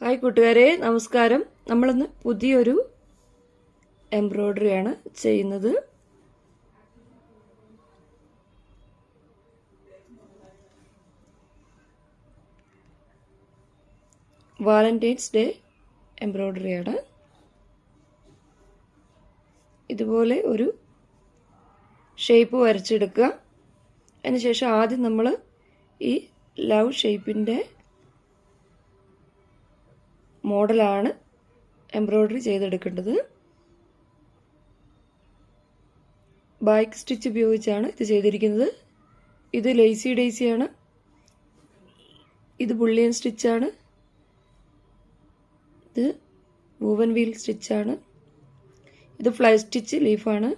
Hi കൂട്ടുകാരെ, നമസ്കാരം. നമ്മളിന്ന് പുതിയൊരു എംബ്രോയ്ഡറിയാണ് ചെയ്യുന്നത്. വാലന്റൈൻസ് ഡേ എംബ്രോയ്ഡറിയാണ്. ഇതുപോലെ ഒരു ഷേപ്പ് വരച്ചെടുക്കുക. അതിനുശേഷം ആദ്യം നമ്മൾ ഈ ലവ് ഷേപ്പിൻ്റെ മോഡലാണ് എംബ്രോയ്ഡറി ചെയ്തെടുക്കേണ്ടത്. ബാക്ക് സ്റ്റിച്ച് ഉപയോഗിച്ചാണ് ഇത് ചെയ്തിരിക്കുന്നത്. ഇത് ലേസി ഡേസിയാണ്, ഇത് ബുള്ളിയൻ സ്റ്റിച്ചാണ്, ഇത് വൂവൻ വീൽ സ്റ്റിച്ചാണ്, ഇത് ഫ്ലൈ സ്റ്റിച്ച് ലീഫാണ്,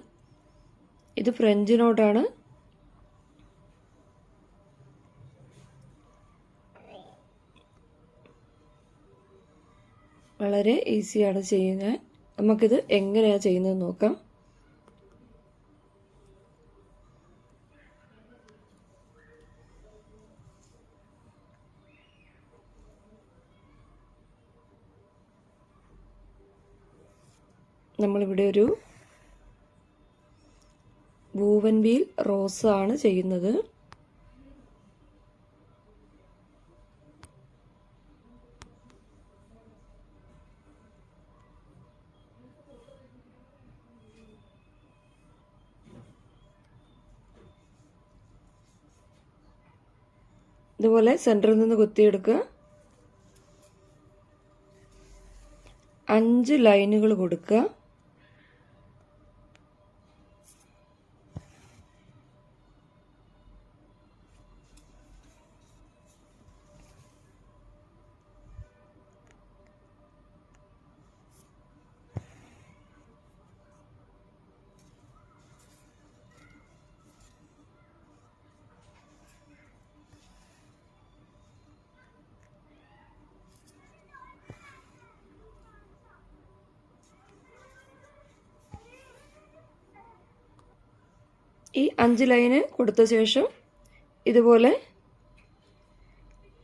ഇത് ഫ്രഞ്ച് നോട്ടാണ്. വളരെ ഈസിയാണ് ചെയ്യുന്നത്. നമുക്കിത് എങ്ങനെയാണ് ചെയ്യുന്നത് നോക്കാം. നമ്മളിവിടെ ഒരു വൂവൻ വീൽ റോസ് ആണ് ചെയ്യുന്നത്. ഇതുപോലെ സെൻറ്ററിൽ നിന്ന് കുത്തിയെടുക്കുക. 5 ലൈനുകൾ കൊടുക്കുക. ഈ 5 ലൈന് കൊടുത്ത ശേഷം ഇതുപോലെ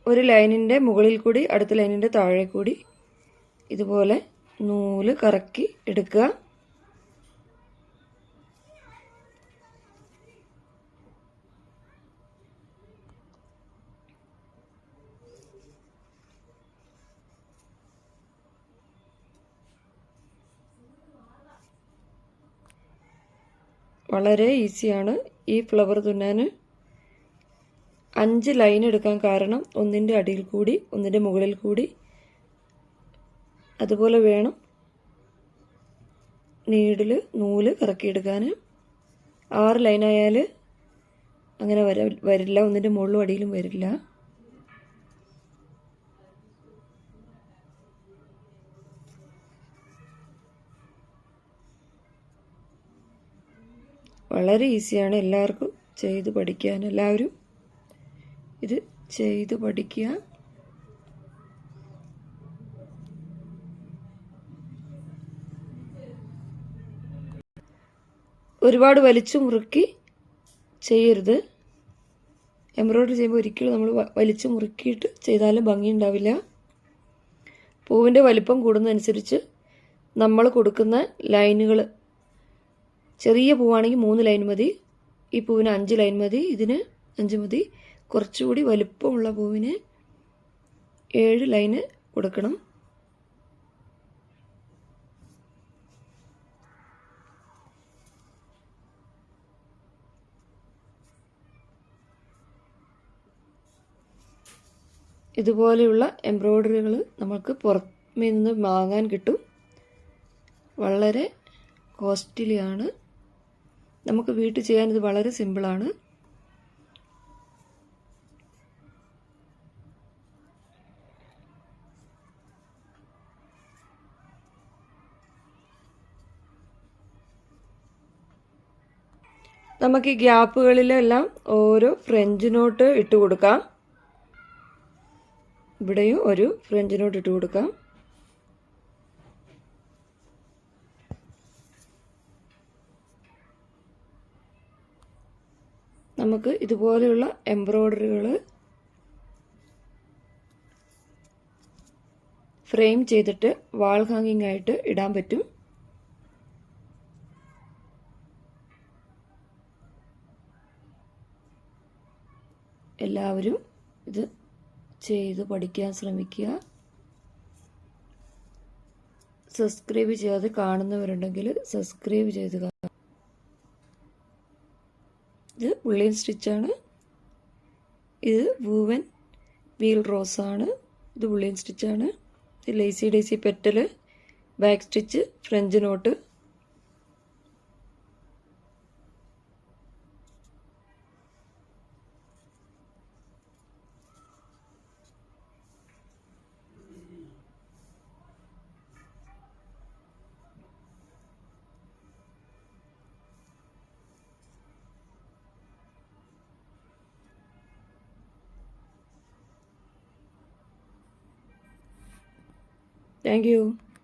ഒരു ലൈനിൻ്റെ മുകളിൽ കൂടി അടുത്ത ലൈനിൻ്റെ താഴെ കൂടി ഇതുപോലെ നൂല് കറക്കി എടുക്കുക. വളരെ ഈസിയാണ് ഈ ഫ്ലവർ തുന്നാൻ. 5 ലൈൻ എടുക്കാൻ കാരണം ഒന്നിൻ്റെ അടിയിൽ കൂടി ഒന്നിൻ്റെ മുകളിൽ കൂടി അതുപോലെ വേണം നീഡിൽ നൂല് കറക്കിയെടുക്കാൻ. 6 ലൈനായാൽ അങ്ങനെ വരില്ല, ഒന്നിൻ്റെ മുകളിലും അടിയിലും വരില്ല. വളരെ ഈസിയാണ്, എല്ലാവർക്കും ചെയ്ത് പഠിക്കാൻ. എല്ലാവരും ഇത് ചെയ്ത് പഠിക്കുക. ഒരുപാട് വലിച്ചു മുറുക്കി ചെയ്യരുത്. എംബ്രോയ്ഡറി ചെയ്യുമ്പോൾ ഒരിക്കലും നമ്മൾ വലിച്ചു മുറുക്കിയിട്ട് ചെയ്താലും ഭംഗി ഉണ്ടാവില്ല. പൂവിൻ്റെ വലിപ്പം കൂടുന്നതനുസരിച്ച് നമ്മൾ കൊടുക്കുന്ന ലൈനുകൾ, ചെറിയ പൂവാണെങ്കിൽ 3 ലൈൻ മതി, ഈ പൂവിന് 5 ലൈൻ മതി, ഇതിന് 5 മതി. കുറച്ചുകൂടി വലുപ്പമുള്ള പൂവിന് 7 ലൈന് കൊടുക്കണം. ഇതുപോലെയുള്ള എംബ്രോയ്ഡറികൾ നമുക്ക് പുറമേ നിന്ന് വാങ്ങാൻ കിട്ടും. വളരെ കോസ്റ്റ്ലിയാണ്. നമുക്ക് വീട്ടിൽ ചെയ്യാൻ ഇത് വളരെ സിമ്പിളാണ്. നമുക്ക് ഈ ഗ്യാപ്പുകളിലെല്ലാം ഓരോ ഫ്രഞ്ച് നോട്ട് ഇട്ട് കൊടുക്കാം. ഇവിടെയും ഒരു ഫ്രഞ്ച് നോട്ട് ഇട്ട് കൊടുക്കാം. നമുക്ക് ഇതുപോലെയുള്ള എംബ്രോയ്ഡറികൾ ഫ്രെയിം ചെയ്തിട്ട് വാൾ ഹാങ്ങിങ് ആയിട്ട് ഇടാൻ പറ്റും. എല്ലാവരും ഇത് ചെയ്ത് പഠിക്കാൻ ശ്രമിക്കുക. സബ്സ്ക്രൈബ് ചെയ്യാതെ കാണുന്നവരുണ്ടെങ്കിൽ സബ്സ്ക്രൈബ് ചെയ്ത് കാണുക. ഇത് ഉള്ളിൻ സ്റ്റിച്ചാണ്. ഇത് വൂവൻ വീൽ റോസാണ്. ഇത് ഉള്ളിൻ സ്റ്റിച്ചാണ്. ഇത് lazy daisy petal, back stitch, French not. Thank you.